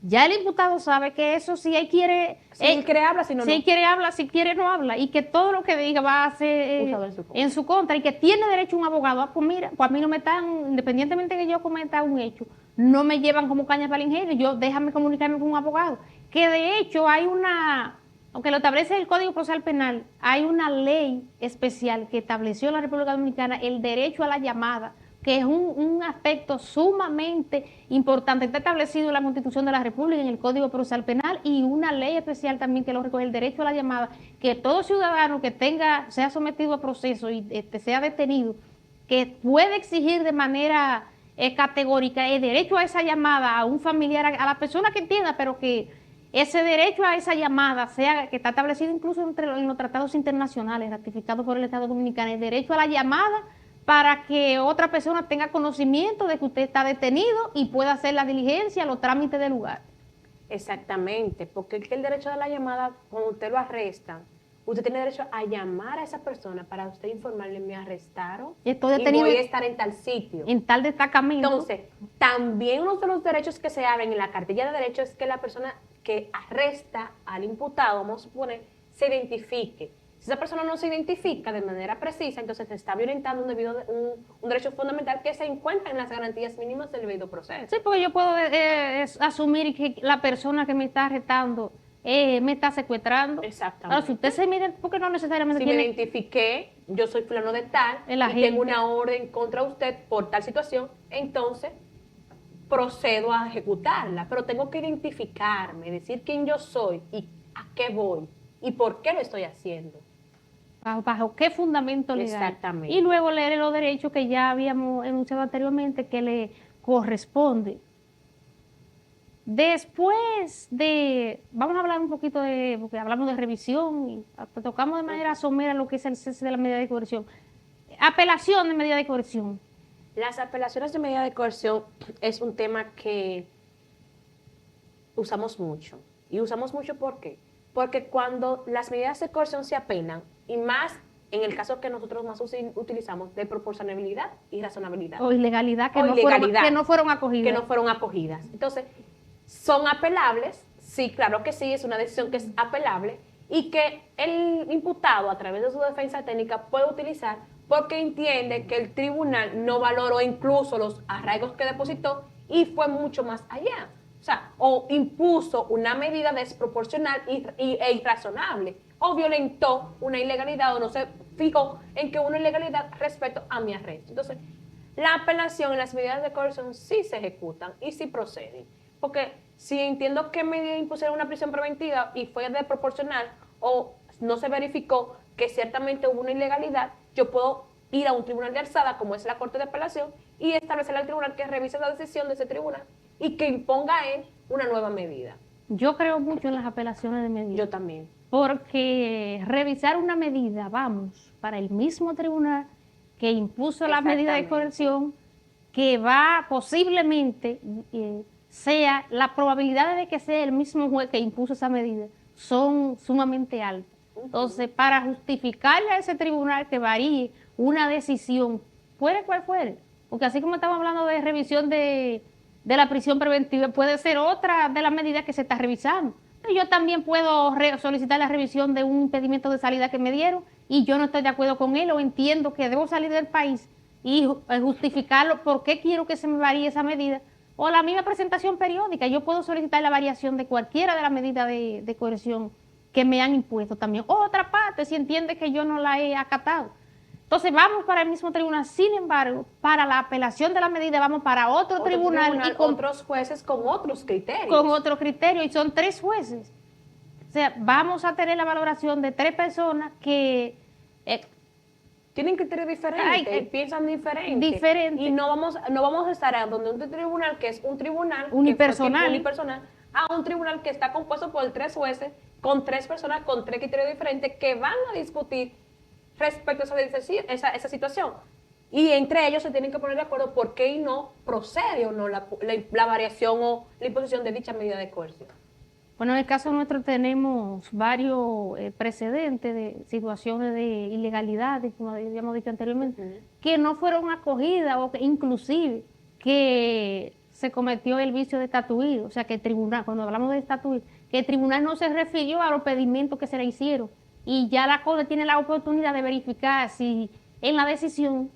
S2: Ya el imputado sabe que eso si él quiere...
S3: Si él quiere habla, si no,
S2: si él quiere habla, si quiere no habla. Y que todo lo que diga va a ser en su contra. Y que tiene derecho a un abogado. Ah, pues mira, pues a mí no me están, independientemente de que yo cometa un hecho, no me llevan como cañas para el ingenio. Déjame comunicarme con un abogado. Que de hecho hay aunque lo establece el Código Procesal Penal, hay una ley especial que estableció en la República Dominicana el derecho a la llamada, que es un aspecto sumamente importante. Está establecido en la Constitución de la República, en el Código Procesal Penal, y una ley especial también que lo recoge, el derecho a la llamada, que todo ciudadano que sea sometido a proceso y sea detenido, que puede exigir de manera categórica el derecho a esa llamada a un familiar, a la persona que entienda, pero que ese derecho a esa llamada que está establecido incluso en los tratados internacionales ratificados por el Estado Dominicano, el derecho a la llamada para que otra persona tenga conocimiento de que usted está detenido y pueda hacer la diligencia, los trámites del lugar.
S3: Exactamente, porque el derecho a la llamada, cuando usted lo arresta, usted tiene derecho a llamar a esa persona para usted informarle, me arrestaron
S2: estoy detenido
S3: y voy a estar en tal sitio.
S2: En tal destacamento.
S3: Entonces, también uno de los derechos que se abren en la cartilla de derechos es que la persona que arresta al imputado, vamos a suponer, se identifique. Si esa persona no se identifica de manera precisa, entonces se está violentando un derecho fundamental que se encuentra en las garantías mínimas del debido proceso.
S2: Sí, porque yo puedo asumir que la persona que me está arrestando me está secuestrando.
S3: Exactamente.
S2: Ahora, si usted se mide, porque no necesariamente
S3: me identifiqué, yo soy fulano de tal, y tengo una orden contra usted por tal situación, entonces procedo a ejecutarla, pero tengo que identificarme, decir quién yo soy y a qué voy y por qué lo estoy haciendo.
S2: ¿Bajo qué fundamento legal?
S3: Exactamente.
S2: Y luego leer los derechos que ya habíamos enunciado anteriormente que le corresponde. Después vamos a hablar un poquito porque hablamos de revisión y tocamos de manera somera lo que es el cese de la medida de coerción. Apelación de medida de coerción.
S3: Las apelaciones de medida de coerción es un tema que usamos mucho. ¿Y usamos mucho por qué? Porque cuando las medidas de coerción se apelan, y más en el caso que nosotros más utilizamos de proporcionalidad y razonabilidad.
S2: O ilegalidad, que no fueron acogidas.
S3: Que no fueron acogidas. Entonces, son apelables, sí, claro que sí, es una decisión que es apelable y que el imputado a través de su defensa técnica puede utilizar porque entiende que el tribunal no valoró incluso los arraigos que depositó y fue mucho más allá. O sea, o impuso una medida desproporcional e irrazonable, o violentó una ilegalidad, o no se fijó en que una ilegalidad respecto a mi arresto. Entonces, la apelación y las medidas de coerción sí se ejecutan y sí proceden. Porque si entiendo que me impusieron una prisión preventiva y fue desproporcional, o no se verificó que ciertamente hubo una ilegalidad, yo puedo ir a un tribunal de alzada, como es la Corte de Apelación, y establecer al tribunal que revise la decisión de ese tribunal y que imponga a él una nueva medida.
S2: Yo creo mucho en las apelaciones de medida.
S3: Yo también.
S2: Porque revisar una medida, vamos, para el mismo tribunal que impuso la medida de coerción, que va posiblemente, sea, la probabilidad de que sea el mismo juez que impuso esa medida, son sumamente altas. Entonces, para justificarle a ese tribunal que varíe una decisión, fuere cual fuere, porque así como estamos hablando de revisión de la prisión preventiva, puede ser otra de las medidas que se está revisando. Yo también puedo solicitar la revisión de un impedimento de salida que me dieron y yo no estoy de acuerdo con él o entiendo que debo salir del país y justificarlo por qué quiero que se me varíe esa medida. O la misma presentación periódica, yo puedo solicitar la variación de cualquiera de las medidas de coerción que me han impuesto también. Otra parte, si entiende que yo no la he acatado. Entonces vamos para el mismo tribunal, sin embargo, para la apelación de la medida vamos para otro tribunal y con
S3: otros jueces con otros criterios.
S2: Con otro criterio, y son 3 jueces. O sea, vamos a tener la valoración de 3 personas que
S3: tienen criterios diferentes, y piensan diferente. Y no vamos a estar a donde un tribunal que es un tribunal
S2: unipersonal,
S3: a un tribunal que está compuesto por 3 jueces, con 3 personas, con 3 criterios diferentes, que van a discutir respecto a esa situación. Y entre ellos se tienen que poner de acuerdo por qué y no procede o no la variación o la imposición de dicha medida de coerción.
S2: Bueno, en el caso nuestro tenemos varios precedentes de situaciones de ilegalidades, como habíamos dicho anteriormente, que no fueron acogidas o que inclusive que se cometió el vicio de estatuir, o sea que el tribunal, cuando hablamos de estatuir, que el tribunal no se refirió a los pedimientos que se le hicieron y ya la Corte tiene la oportunidad de verificar si en la decisión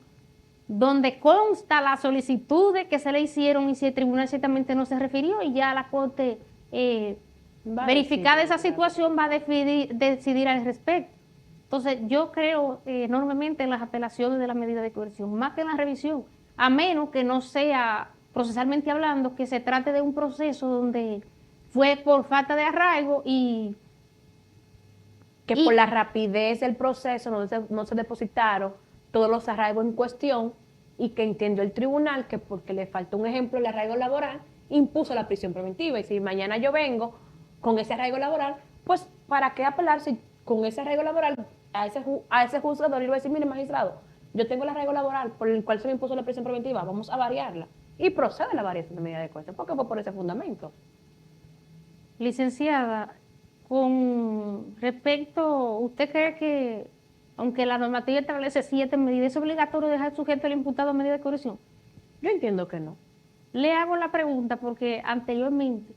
S2: donde consta la solicitud de que se le hicieron y si el tribunal ciertamente no se refirió y ya la Corte verificada esa situación va a decidir al respecto. Entonces yo creo enormemente en las apelaciones de la medida de coerción, más que en la revisión, a menos que no sea procesalmente hablando, que se trate de un proceso donde fue por falta de arraigo y
S3: por la rapidez del proceso no se depositaron todos los arraigos en cuestión y que entendió el tribunal que porque le faltó un ejemplo el arraigo laboral, impuso la prisión preventiva. Y si mañana yo vengo con ese arraigo laboral, pues ¿para qué apelar si con ese arraigo laboral a ese juzgador le voy a decir, mire magistrado, yo tengo el arraigo laboral por el cual se me impuso la prisión preventiva, vamos a variarla? Y procede la variación de medida de coerción, porque fue por ese fundamento.
S2: Licenciada, con respecto, ¿usted cree que, aunque la normativa establece 7 medidas, es obligatorio dejar sujeto al imputado a medida de coerción?
S3: Yo entiendo que no.
S2: Le hago la pregunta porque anteriormente,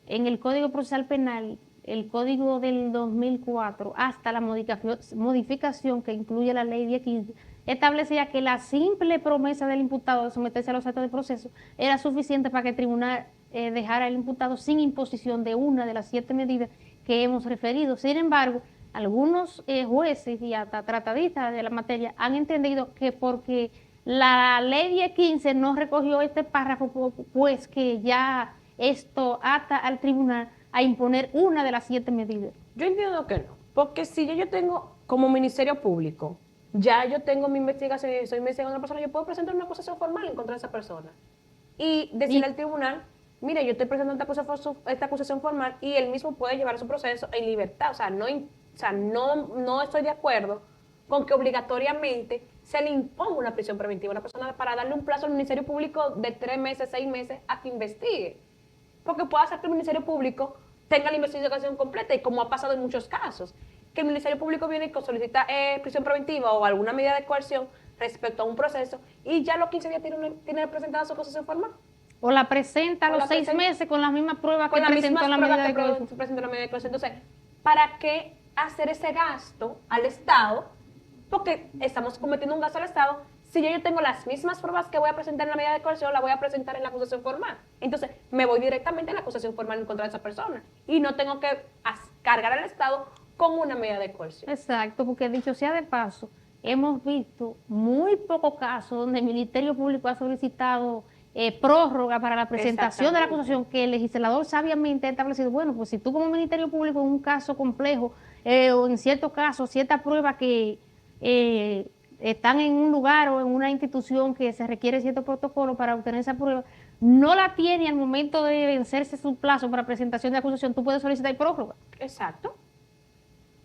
S2: en el Código Procesal Penal, el Código del 2004, hasta la modificación que incluye la Ley 1015, establecía que la simple promesa del imputado de someterse a los actos de proceso era suficiente para que el tribunal dejara al imputado sin imposición de una de las 7 medidas que hemos referido. Sin embargo, algunos jueces y hasta tratadistas de la materia han entendido que porque la Ley 1015 no recogió este párrafo, pues que ya esto ata al tribunal a imponer una de las 7 medidas.
S3: Yo entiendo que no, porque si yo tengo como Ministerio Público, ya yo tengo mi investigación y soy investigando a una persona, yo puedo presentar una acusación formal en contra de esa persona y decirle al tribunal, mire, yo estoy presentando esta acusación formal y él mismo puede llevar su proceso en libertad. O sea, no estoy de acuerdo con que obligatoriamente se le imponga una prisión preventiva a una persona para darle un plazo al Ministerio Público de 3 meses, 6 meses a que investigue. Porque puede hacer que el Ministerio Público tenga la investigación completa y como ha pasado en muchos casos, que el Ministerio Público viene y solicita prisión preventiva o alguna medida de coerción respecto a un proceso y ya a los 15 días tiene presentada su acusación formal.
S2: O la presenta a los 6 meses con las mismas pruebas que presentó la medida de coerción.
S3: Entonces, ¿para qué hacer ese gasto al Estado? Porque estamos cometiendo un gasto al Estado. Si yo tengo las mismas pruebas que voy a presentar en la medida de coerción, la voy a presentar en la acusación formal. Entonces, me voy directamente a la acusación formal en contra de esa persona. Y no tengo que cargar al Estado con una medida de coerción.
S2: Exacto, porque dicho sea de paso, hemos visto muy pocos casos donde el Ministerio Público ha solicitado prórroga para la presentación de la acusación, que el legislador sabiamente ha establecido, bueno, pues si tú como Ministerio Público en un caso complejo o en ciertos casos, ciertas pruebas que están en un lugar o en una institución que se requiere cierto protocolo para obtener esa prueba, no la tiene al momento de vencerse su plazo para presentación de acusación, tú puedes solicitar prórroga.
S3: Exacto.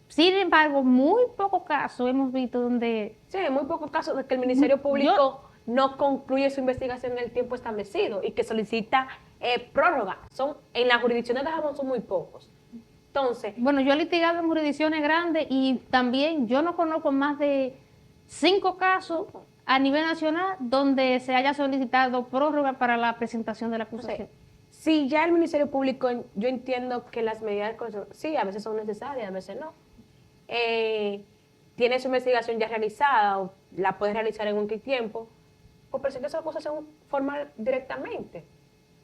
S2: Sin embargo, muy pocos casos hemos visto donde...
S3: Sí, muy pocos casos de que el Ministerio Público no concluye su investigación en el tiempo establecido y que solicita prórroga. En las jurisdicciones de Jamón son muy pocos. Entonces...
S2: Bueno, yo he litigado en jurisdicciones grandes y también yo no conozco más de 5 casos a nivel nacional donde se haya solicitado prórroga para la presentación de la acusación.
S3: Si ya el Ministerio Público, yo entiendo que las medidas de coerción, sí, a veces son necesarias, a veces no. Tiene su investigación ya realizada o la puede realizar en un tiempo, pues presenta su acusación formal directamente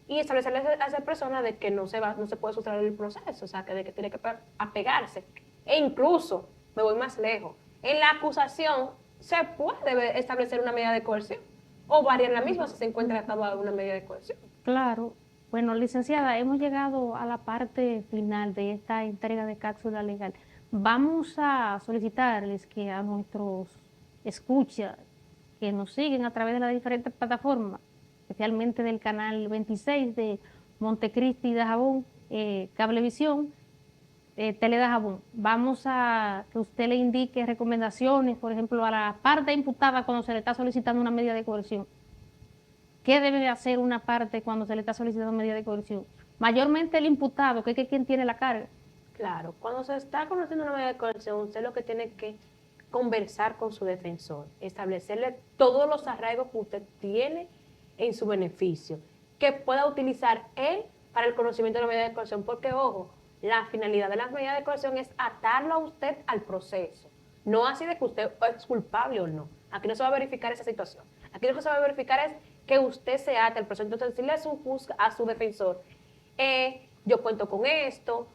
S3: y establecerle a esa persona de que no se puede sustraer el proceso, o sea, de que tiene que apegarse. E incluso, me voy más lejos, en la acusación se puede establecer una medida de coerción o variar la misma si se encuentra atado a una medida de coerción.
S2: Claro. Bueno, licenciada, hemos llegado a la parte final de esta entrega de cápsula legal. Vamos a solicitarles que a nuestros escuchas que nos siguen a través de las diferentes plataformas, especialmente del canal 26 de Montecristi de Jabón, Cablevisión, Tele de Jabón. Vamos a que usted le indique recomendaciones, por ejemplo, a la parte imputada cuando se le está solicitando una medida de coerción. ¿Qué debe hacer una parte cuando se le está solicitando medida de coerción? Mayormente el imputado, que es quien tiene la carga.
S3: Claro, cuando se está conociendo una medida de coerción, usted lo que tiene que conversar con su defensor, establecerle todos los arraigos que usted tiene en su beneficio, que pueda utilizar él para el conocimiento de la medida de coerción, porque, ojo, la finalidad de las medidas de coerción es atarlo a usted al proceso, no así de que usted es culpable o no. Aquí no se va a verificar esa situación. Aquí lo que se va a verificar es que usted se ate al proceso. Entonces, decirle a su defensor, yo cuento con esto,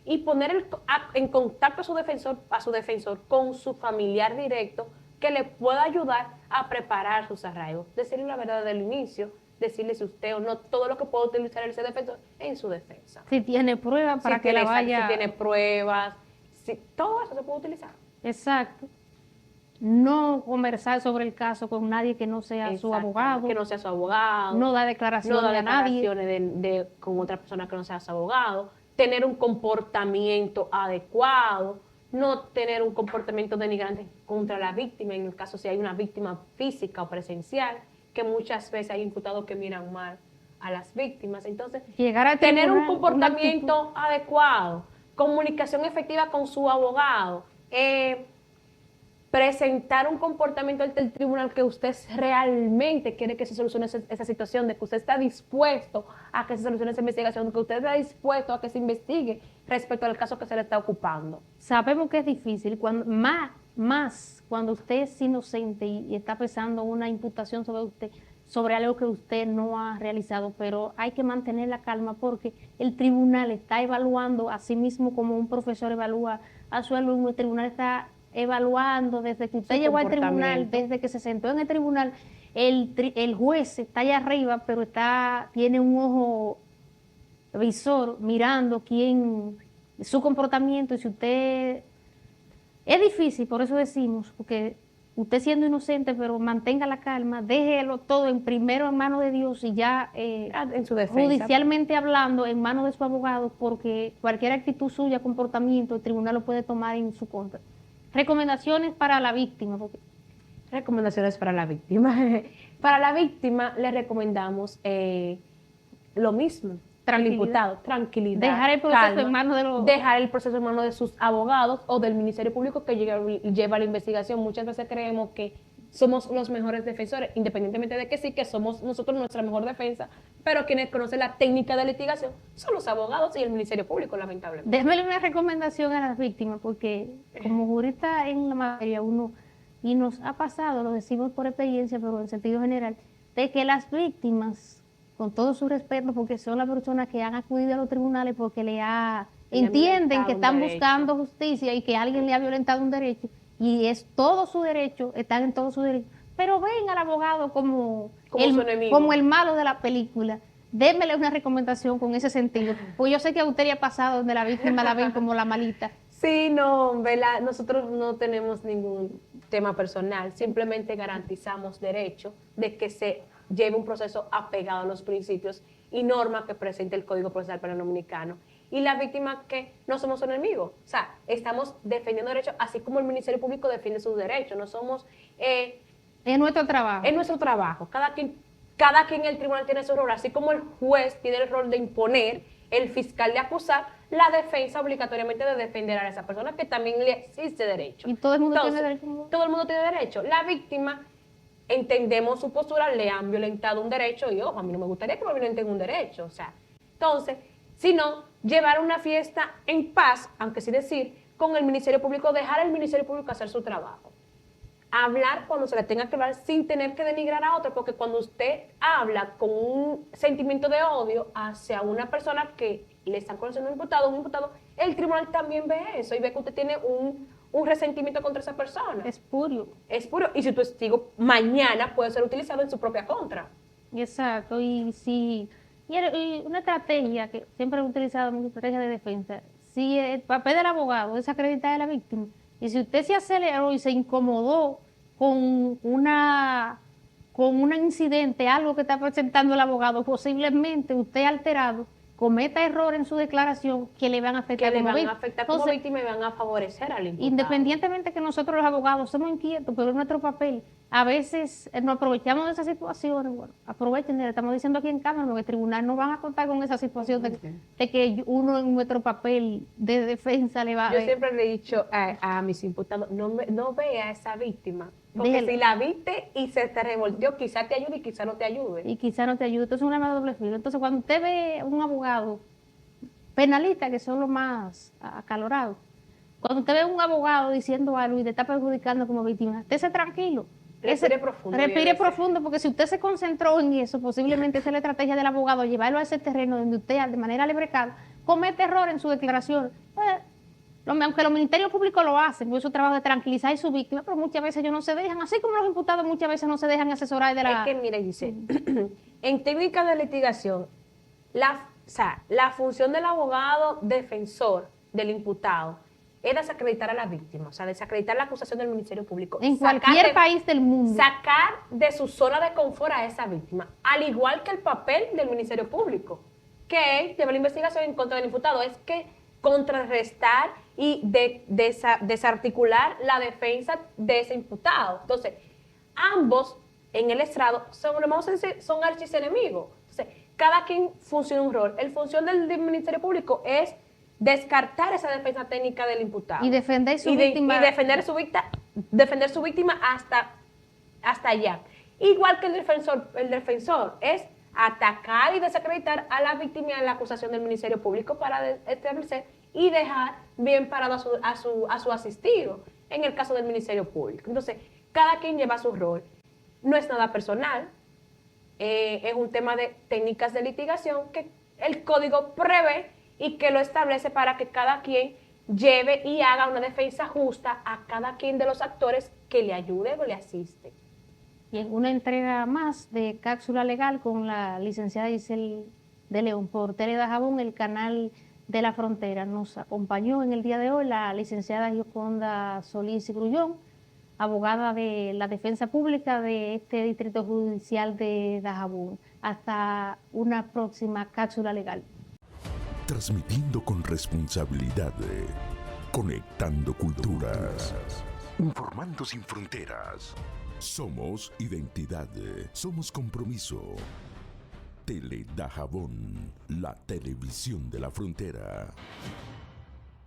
S3: y poner en contacto a su defensor con su familiar directo que le pueda ayudar a preparar sus arraigos. Decirle la verdad del inicio, decirle si usted o no, todo lo que puede utilizar ese defensor en su defensa.
S2: Si tiene pruebas para que la vaya...
S3: Si tiene pruebas, todo eso se puede utilizar.
S2: Exacto. No conversar sobre el caso con nadie que no sea su abogado.
S3: Que no sea su abogado.
S2: No da declaraciones
S3: a nadie.
S2: No da
S3: declaraciones con otra persona que no sea su abogado. Tener un comportamiento adecuado. No tener un comportamiento denigrante contra la víctima, en el caso si hay una víctima física o presencial, que muchas veces hay imputados que miran mal a las víctimas. Entonces, tener un comportamiento adecuado, comunicación efectiva con su abogado, presentar un comportamiento ante el tribunal que usted realmente quiere que se solucione esa situación, de que usted está dispuesto a que se solucione esa investigación, de que usted está dispuesto a que se investigue respecto al caso que se le está ocupando.
S2: Sabemos que es difícil, más cuando usted es inocente y está pesando una imputación sobre usted, sobre algo que usted no ha realizado, pero hay que mantener la calma porque el tribunal está evaluando a sí mismo como un profesor evalúa a su alumno. El tribunal está evaluando desde que usted llegó al tribunal, desde que se sentó en el tribunal, el juez está allá arriba, pero tiene un ojo visor mirando su comportamiento. Y si usted, es difícil, por eso decimos, porque usted siendo inocente, pero mantenga la calma, déjelo todo primero en manos de Dios y ya
S3: en su defensa,
S2: judicialmente hablando, en manos de su abogado, porque cualquier actitud suya, comportamiento, el tribunal lo puede tomar en su contra. Recomendaciones para la víctima.
S3: Recomendaciones para la víctima. Para la víctima le recomendamos lo mismo. Al imputado, tranquilidad.
S2: Dejar el proceso en manos
S3: Dejar el proceso en manos de sus abogados o del Ministerio Público que lleva la investigación. Muchas veces creemos que somos los mejores defensores, independientemente de que sí, que somos nosotros nuestra mejor defensa, pero quienes conocen la técnica de litigación son los abogados y el Ministerio Público, lamentablemente.
S2: Déjame una recomendación a las víctimas, porque como jurista en la materia y nos ha pasado, lo decimos por experiencia, pero en sentido general, de que las víctimas, con todo su respeto, porque son las personas que han acudido a los tribunales porque entienden que están buscando justicia y que alguien le ha violentado un derecho, y es todo su derecho, están en todo su derecho, pero ven al abogado como el malo de la película. Démele una recomendación con ese sentido, pues yo sé que a usted le ha pasado donde la víctima la ven como la malita.
S3: Sí, no, ¿verdad? Nosotros no tenemos ningún tema personal, simplemente garantizamos derecho de que se lleve un proceso apegado a los principios y normas que presenta el Código Procesal Penal Dominicano. Y la víctima que no somos su enemigo, o sea, estamos defendiendo derechos, así como el Ministerio Público defiende sus derechos, no somos...
S2: es nuestro trabajo.
S3: Es nuestro trabajo, cada quien en el tribunal tiene su rol, así como el juez tiene el rol de imponer, el fiscal de acusar, la defensa obligatoriamente de defender a esa persona que también le existe derecho.
S2: Y todo el mundo tiene derecho.
S3: Todo el mundo tiene derecho. La víctima, entendemos su postura, le han violentado un derecho y, ojo, a mí no me gustaría que me violenten un derecho, o sea, entonces, sino llevar una fiesta en paz, aunque sí decir, con el Ministerio Público, dejar al Ministerio Público hacer su trabajo. Hablar cuando se le tenga que hablar sin tener que denigrar a otro, porque cuando usted habla con un sentimiento de odio hacia una persona que le están conociendo un imputado, el tribunal también ve eso y ve que usted tiene un resentimiento contra esa persona.
S2: Es puro.
S3: Es puro. Y si tu testigo mañana puede ser utilizado en su propia contra.
S2: Exacto. Y una estrategia que siempre he utilizado en mi estrategia de defensa, si el papel del abogado es acreditar a la víctima, y si usted se aceleró y se incomodó con con un incidente, algo que está presentando el abogado, posiblemente usted alterado cometa errores en su declaración que le van a afectar
S3: Que le van a
S2: víctima.
S3: afectar como
S2: Entonces,
S3: víctima y van a favorecer al imputado.
S2: independientemente que nosotros los abogados somos inquietos, pero es nuestro papel, a veces nos aprovechamos de esas situaciones. Bueno, aprovechen, le estamos diciendo aquí en cámara, porque el tribunal no van a contar con esa situación de que uno en nuestro papel de defensa le va a
S3: Yo
S2: ver.
S3: siempre le he dicho a mis imputados, no vea a esa víctima, porque
S2: Déjelo.
S3: si la viste y se te revolteó, quizá te ayude y quizá no te ayude.
S2: Y quizá no te ayude. Entonces es un arma de doble filo. Entonces cuando usted ve un abogado penalista, que son los más acalorados, cuando usted ve un abogado diciendo algo y le está perjudicando como víctima, estése tranquilo.
S3: Respire profundo.
S2: Respire profundo, porque si usted se concentró en eso, posiblemente esa es la estrategia del abogado, llevarlo a ese terreno donde usted, de manera lebrecada, comete error en su declaración. Aunque los ministerios públicos lo hacen, por su trabajo de tranquilizar a su víctima, pero muchas veces ellos no se dejan, así como los imputados muchas veces no se dejan asesorar de la...
S3: Es que, mire, dice, en técnicas de litigación, la función del abogado defensor del imputado es desacreditar a la víctima, o sea, desacreditar la acusación del Ministerio Público.
S2: En cualquier país del mundo.
S3: Sacar de su zona de confort a esa víctima, al igual que el papel del Ministerio Público, que es llevar la investigación en contra del imputado, es que contrarrestar y desarticular la defensa de ese imputado. Entonces, ambos en el estrado son archienemigos. Entonces, cada quien funciona un rol. La función del Ministerio Público es descartar esa defensa técnica del imputado.
S2: Y defender su víctima.
S3: Y defender su víctima hasta allá. Igual que el defensor es atacar y desacreditar a la víctima en la acusación del Ministerio Público para establecer y dejar bien parado a su asistido, en el caso del Ministerio Público. Entonces, cada quien lleva su rol. No es nada personal, es un tema de técnicas de litigación que el código prevé y que lo establece para que cada quien lleve y haga una defensa justa a cada quien de los actores que le ayude o le asiste.
S2: Y en una entrega más de Cápsula Legal con la licenciada Isel de León por Tele Dajabón, el canal de la Frontera. Nos acompañó en el día de hoy la licenciada Gioconda Solís Grullón, abogada de la defensa pública de este distrito judicial de Dajabón. Hasta una próxima Cápsula Legal.
S1: Transmitiendo con responsabilidad, conectando culturas, informando sin fronteras. Somos identidad, somos compromiso. Tele Dajabón, la televisión de la frontera.